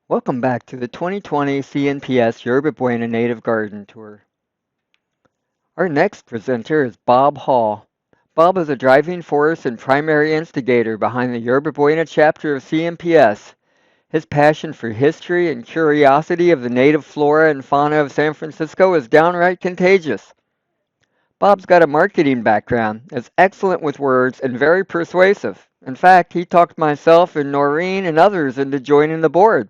Welcome back to the 2020 CNPS Yerba Buena Native Garden Tour. Our next presenter is Bob Hall. Bob is a driving force and primary instigator behind the Yerba Buena chapter of CNPS. His passion for history and curiosity of the native flora and fauna of San Francisco is downright contagious. Bob's got a marketing background, is excellent with words, and very persuasive. In fact, he talked myself and Noreen and others into joining the board.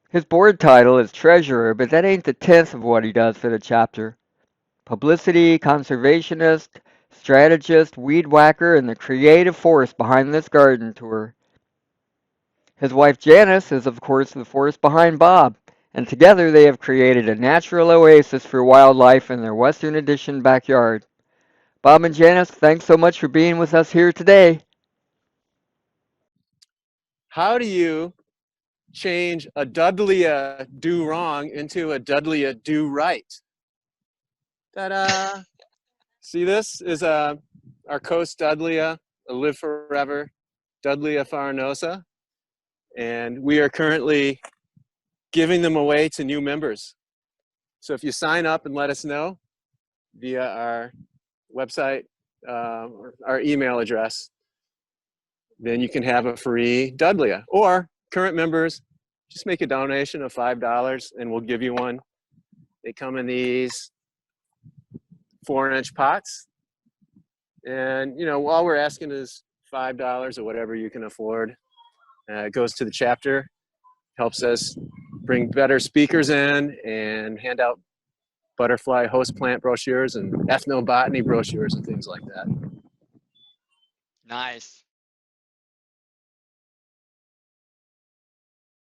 His board title is treasurer, but that ain't the tenth of what he does for the chapter. Publicity, conservationist, strategist, weed whacker, and the creative force behind this garden tour. His wife Janis is, of course, the force behind Bob, and together they have created a natural oasis for wildlife in their Western Addition backyard. Bob and Janis, thanks so much for being with us here today. How do you change a Dudleya do wrong into a Dudleya do right? Ta-da! See, this is our coast Dudleya, a live forever Dudleya farinosa, and we are currently giving them away to new members. So if you sign up and let us know via our website or our email address, then you can have a free Dudleya. Or current members, just make a donation of $5 and we'll give you one. They come in these 4-inch pots. And, you know, all we're asking is $5 or whatever you can afford. It goes to the chapter, helps us bring better speakers in and hand out butterfly host plant brochures and ethnobotany brochures and things like that. Nice.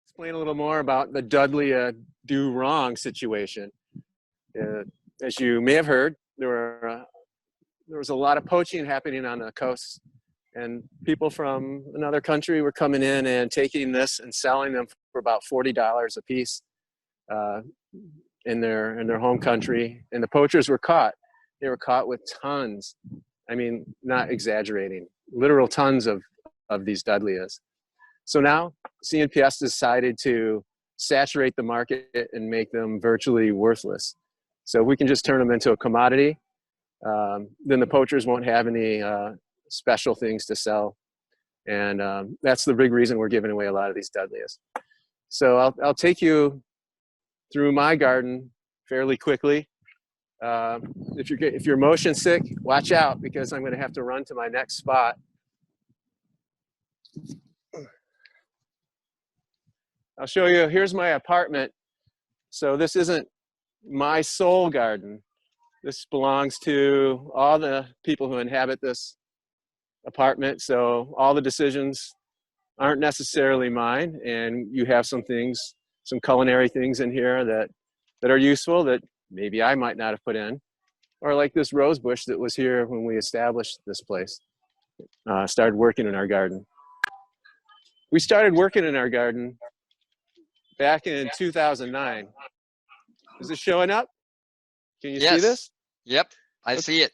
Explain a little more about the Dudleya do wrong situation. As you may have heard, there was a lot of poaching happening on the coast, and people from another country were coming in and taking this and selling them for about $40 a piece in their home country. And the poachers were caught. They were caught with tons. I mean, not exaggerating, literal tons of these Dudleyas. So now CNPS decided to saturate the market and make them virtually worthless. So we can just turn them into a commodity. Then the poachers won't have any special things to sell. And that's the big reason we're giving away a lot of these Dudleyas. So I'll take you through my garden fairly quickly. If you're motion sick, watch out because I'm going to have to run to my next spot. I'll show you, here's my apartment. So this isn't my sole garden. This belongs to all the people who inhabit this apartment. So all the decisions aren't necessarily mine. And you have some things, some culinary things in here that are useful that maybe I might not have put in. Or like this rose bush that was here when we established this place, started working in our garden. We started working in our garden back in 2009. Is it showing up? Can you see this? Yep, I see it.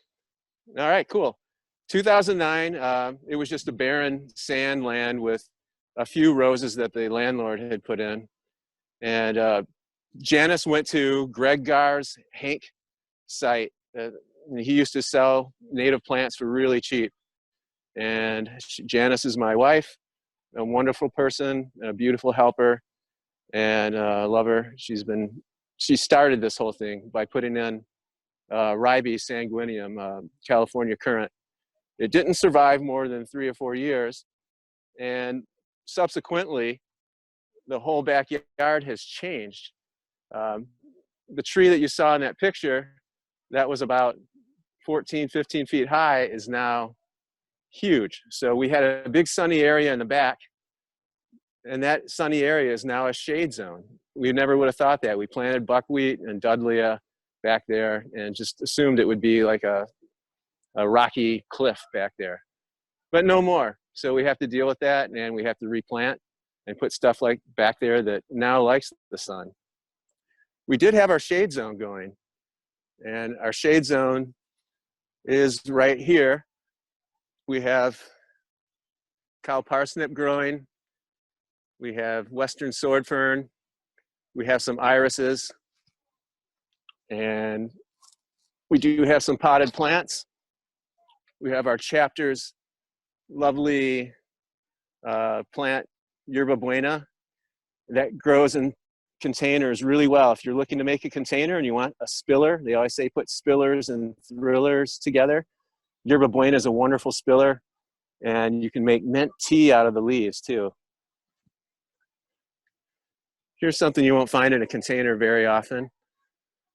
All right, cool. 2009, it was just a barren sand land with a few roses that the landlord had put in. And Janis went to Greg Gar's Hank site. He used to sell native plants for really cheap. And Janis is my wife, a wonderful person, a beautiful helper, and I love her. She started this whole thing by putting in Ribes sanguineum, California currant. It didn't survive more than 3 or 4 years. And subsequently, the whole backyard has changed. The tree that you saw in that picture, that was about 14, 15 feet high, is now huge. So we had a big sunny area in the back, and that sunny area is now a shade zone. We never would have thought that. We planted buckwheat and Dudleya back there and just assumed it would be like a rocky cliff back there. But no more. So we have to deal with that, and we have to replant and put stuff like back there that now likes the sun. We did have our shade zone going, and our shade zone is right here. We have cow parsnip growing We have western sword fern. We have some irises. And we do have some potted plants. We have our chapter's lovely plant, Yerba Buena, that grows in containers really well. If you're looking to make a container and you want a spiller, they always say put spillers and thrillers together. Yerba Buena is a wonderful spiller, and you can make mint tea out of the leaves too. Here's something you won't find in a container very often.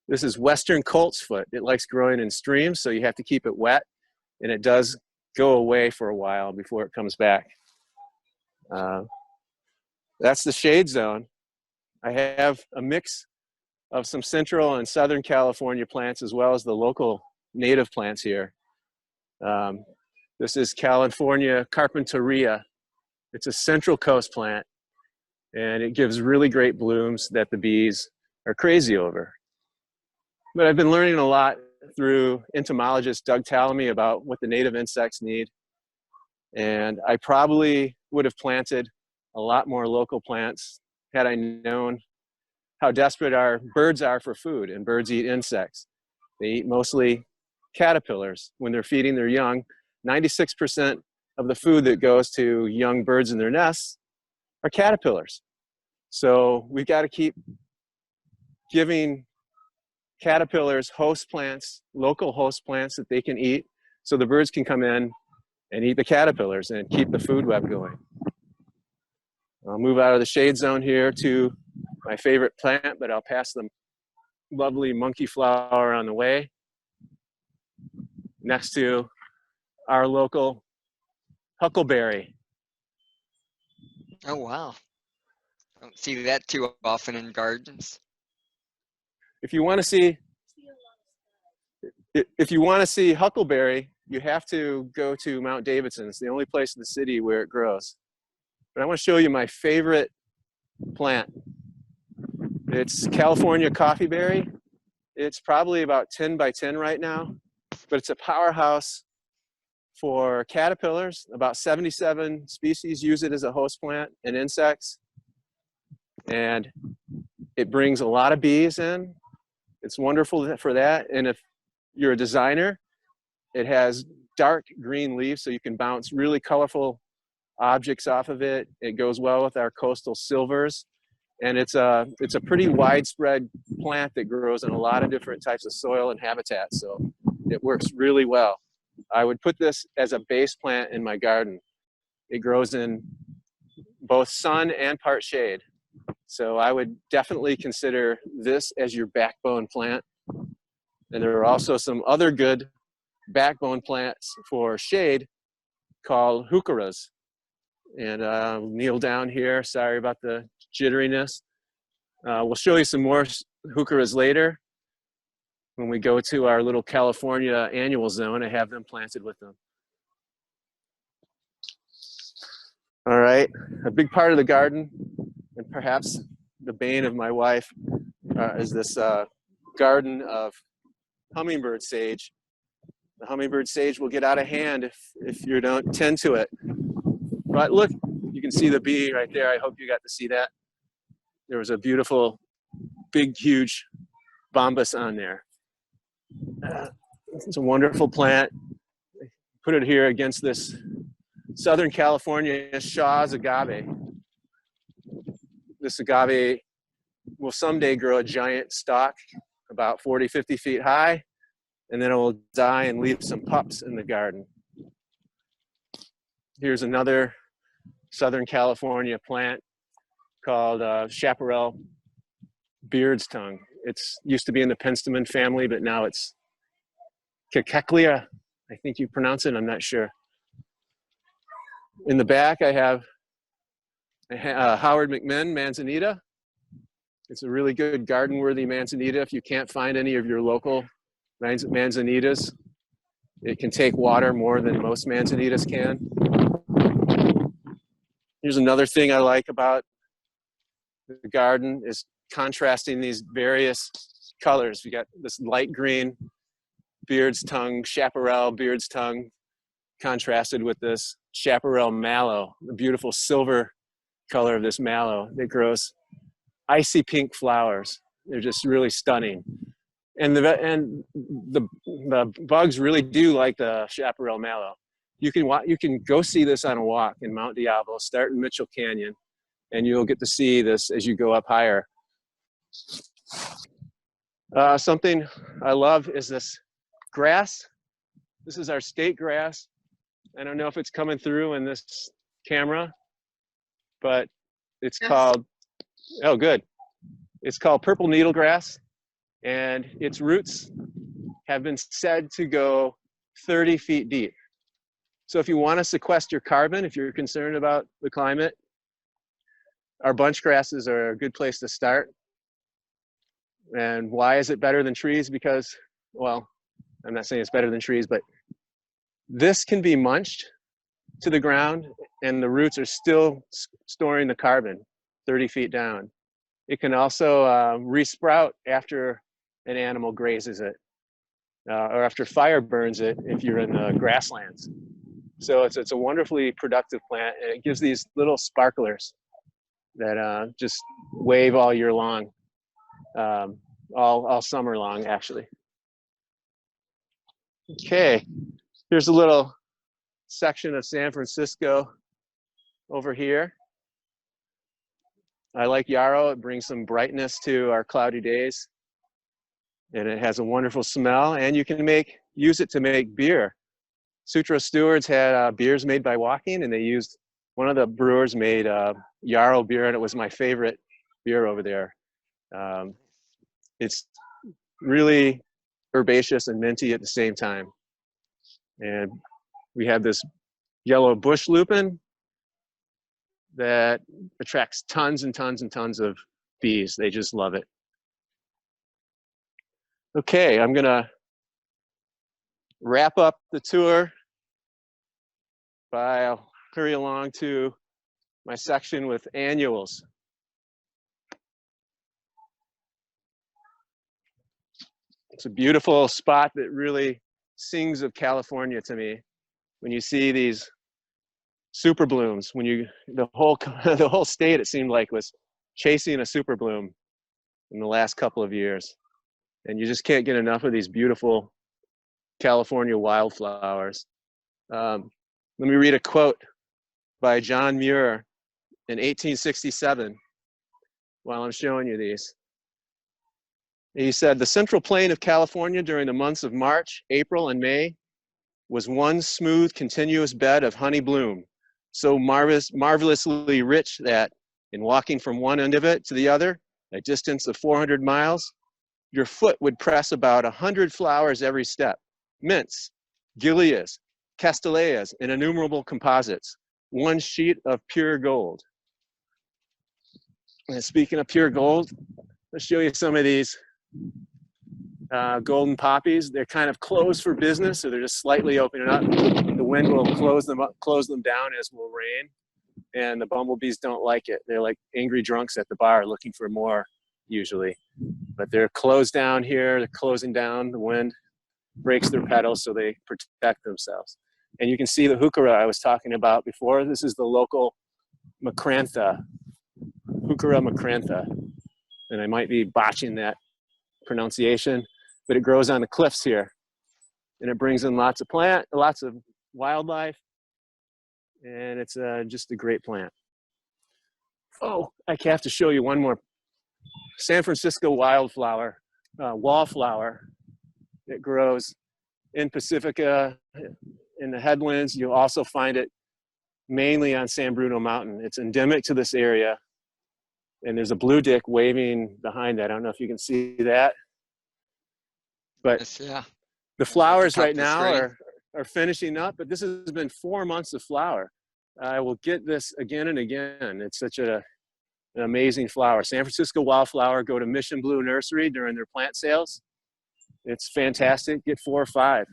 This is western coltsfoot. It likes growing in streams, so you have to keep it wet, and it does go away for a while before it comes back. That's the shade zone. I have a mix of some central and southern California plants as well as the local native plants here. This is California Carpinteria. It's a central coast plant, and it gives really great blooms that the bees are crazy over. But I've been learning a lot through entomologist Doug Tallamy about what the native insects need. And I probably would have planted a lot more local plants had I known how desperate our birds are for food, and birds eat insects. They eat mostly caterpillars when they're feeding their young. 96% of the food that goes to young birds in their nests are caterpillars. So we've got to keep giving caterpillars host plants, local host plants that they can eat, so the birds can come in and eat the caterpillars and keep the food web going. I'll move out of the shade zone here to my favorite plant, but I'll pass the lovely monkey flower on the way next to our local huckleberry. Oh, wow. Don't see that too often in gardens. If you want to see huckleberry, you have to go to Mount Davidson. It's the only place in the city where it grows. But I want to show you my favorite plant. It's California coffeeberry. It's probably about 10 by 10 right now, but it's a powerhouse for caterpillars. About 77 species use it as a host plant and insects. And it brings a lot of bees in. It's wonderful for that. And if you're a designer, it has dark green leaves, so you can bounce really colorful objects off of it. It goes well with our coastal silvers. And it's a pretty widespread plant that grows in a lot of different types of soil and habitats. So it works really well. I would put this as a base plant in my garden. It grows in both sun and part shade. So I would definitely consider this as your backbone plant. And there are also some other good backbone plants for shade called heucheras. And I'll kneel down here. Sorry about the jitteriness. We'll show you some more heucheras later when we go to our little California annual zone. I have them planted with them. All right, a big part of the garden, and perhaps the bane of my wife, is this garden of hummingbird sage. The hummingbird sage will get out of hand if you don't tend to it. But look, you can see the bee right there. I hope you got to see that. There was a beautiful, big, huge bombus on there. It's a wonderful plant. Put it here against this Southern California Shaw's agave. This agave will someday grow a giant stalk about 40, 50 feet high, and then it will die and leave some pups in the garden. Here's another Southern California plant called chaparral beard's tongue. It's used to be in the penstemon family, but now it's Cacheclia, I think you pronounce it, I'm not sure. In the back, I have Howard McMinn manzanita. It's a really good garden-worthy manzanita. If you can't find any of your local manzanitas, it can take water more than most manzanitas can. Here's another thing I like about the garden is contrasting these various colors. We got this light green beard's tongue, chaparral beard's tongue, contrasted with this chaparral mallow, the beautiful silver color of this mallow that grows icy pink flowers. They're just really stunning. And the bugs really do like the chaparral mallow. You can go see this on a walk in Mount Diablo, start in Mitchell Canyon, and you'll get to see this as you go up higher. Something I love is this grass. This is our state grass. I don't know if it's coming through in this camera, but it's called, oh good. It's called purple needlegrass, and its roots have been said to go 30 feet deep. So if you want to sequester carbon, if you're concerned about the climate, our bunch grasses are a good place to start. And why is it better than trees? Because, well, I'm not saying it's better than trees, but this can be munched to the ground and the roots are still storing the carbon 30 feet down. It can also resprout after an animal grazes it or after fire burns it if you're in the grasslands. So it's a wonderfully productive plant, and it gives these little sparklers that just wave all year long, all summer long, actually. Okay, here's a little section of San Francisco over here. I like yarrow. It brings some brightness to our cloudy days, and it has a wonderful smell, and you can use it to make beer. Sutro Stewards had beers made by walking, and they used, one of the brewers made yarrow beer, and it was my favorite beer over there. It's really herbaceous and minty at the same time. And we have this yellow bush lupin that attracts tons and tons and tons of bees. They just love it. Okay, I'm gonna wrap up the tour I'll hurry along to my section with annuals. It's a beautiful spot that really sings of California to me. When you see these super blooms, the whole state, it seemed like, was chasing a super bloom in the last couple of years. And you just can't get enough of these beautiful California wildflowers. Let me read a quote by John Muir in 1867 while I'm showing you these. He said, "The central plain of California during the months of March, April, and May was one smooth, continuous bed of honey bloom, so marvelously rich that in walking from one end of it to the other, a distance of 400 miles, your foot would press about 100 flowers every step, mints, gilias, castilleias, and innumerable composites, one sheet of pure gold." And speaking of pure gold, let's show you some of these golden poppies. They're kind of closed for business, so they're just slightly opening up. The wind will close them down, as will rain, and the bumblebees don't like it. They're like angry drunks at the bar looking for more, usually. But they're closed down here, they're closing down, the wind breaks their petals so they protect themselves. And you can see the heuchera I was talking about before. This is the local macrantha, heuchera macrantha. And I might be botching that pronunciation, but it grows on the cliffs here. And it brings in lots of wildlife, and it's just a great plant. Oh, I have to show you one more San Francisco wallflower. It grows in Pacifica, in the headlands. You'll also find it mainly on San Bruno Mountain. It's endemic to this area. And there's a blue dick waving behind that. I don't know if you can see that. But Yes, yeah. the flowers right now are finishing up, but this has been 4 months of flower. I will get this again and again. It's such an amazing flower. San Francisco wildflower, go to Mission Blue Nursery during their plant sales. It's fantastic, get 4 or 5.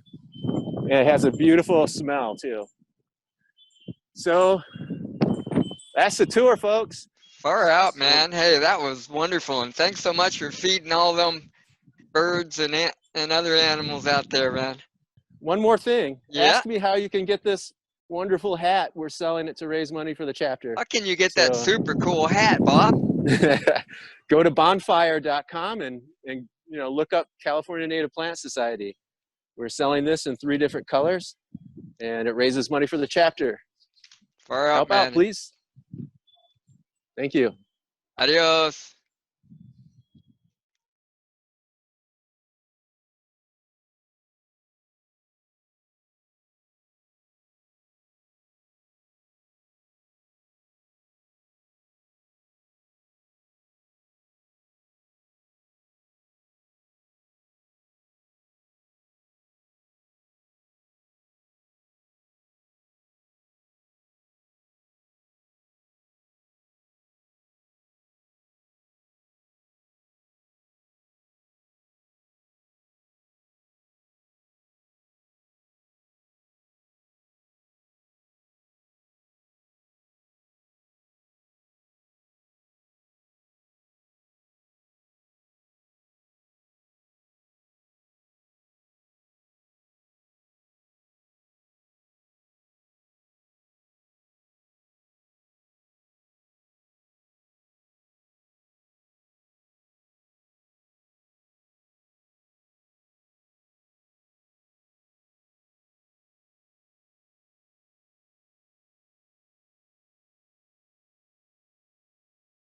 And it has a beautiful smell too. So that's the tour, folks. Far out, man. Hey, that was wonderful. And thanks so much for feeding all them birds and other animals out there, man. One more thing. Yeah. Ask me how you can get this wonderful hat. We're selling it to raise money for the chapter. How can you get that So super cool hat, Bob? go to bonfire.com and look up California Native Plant Society. We're selling this in 3 different colors, and it raises money for the chapter. Far out, Help out, man. please. Thank you. Adios.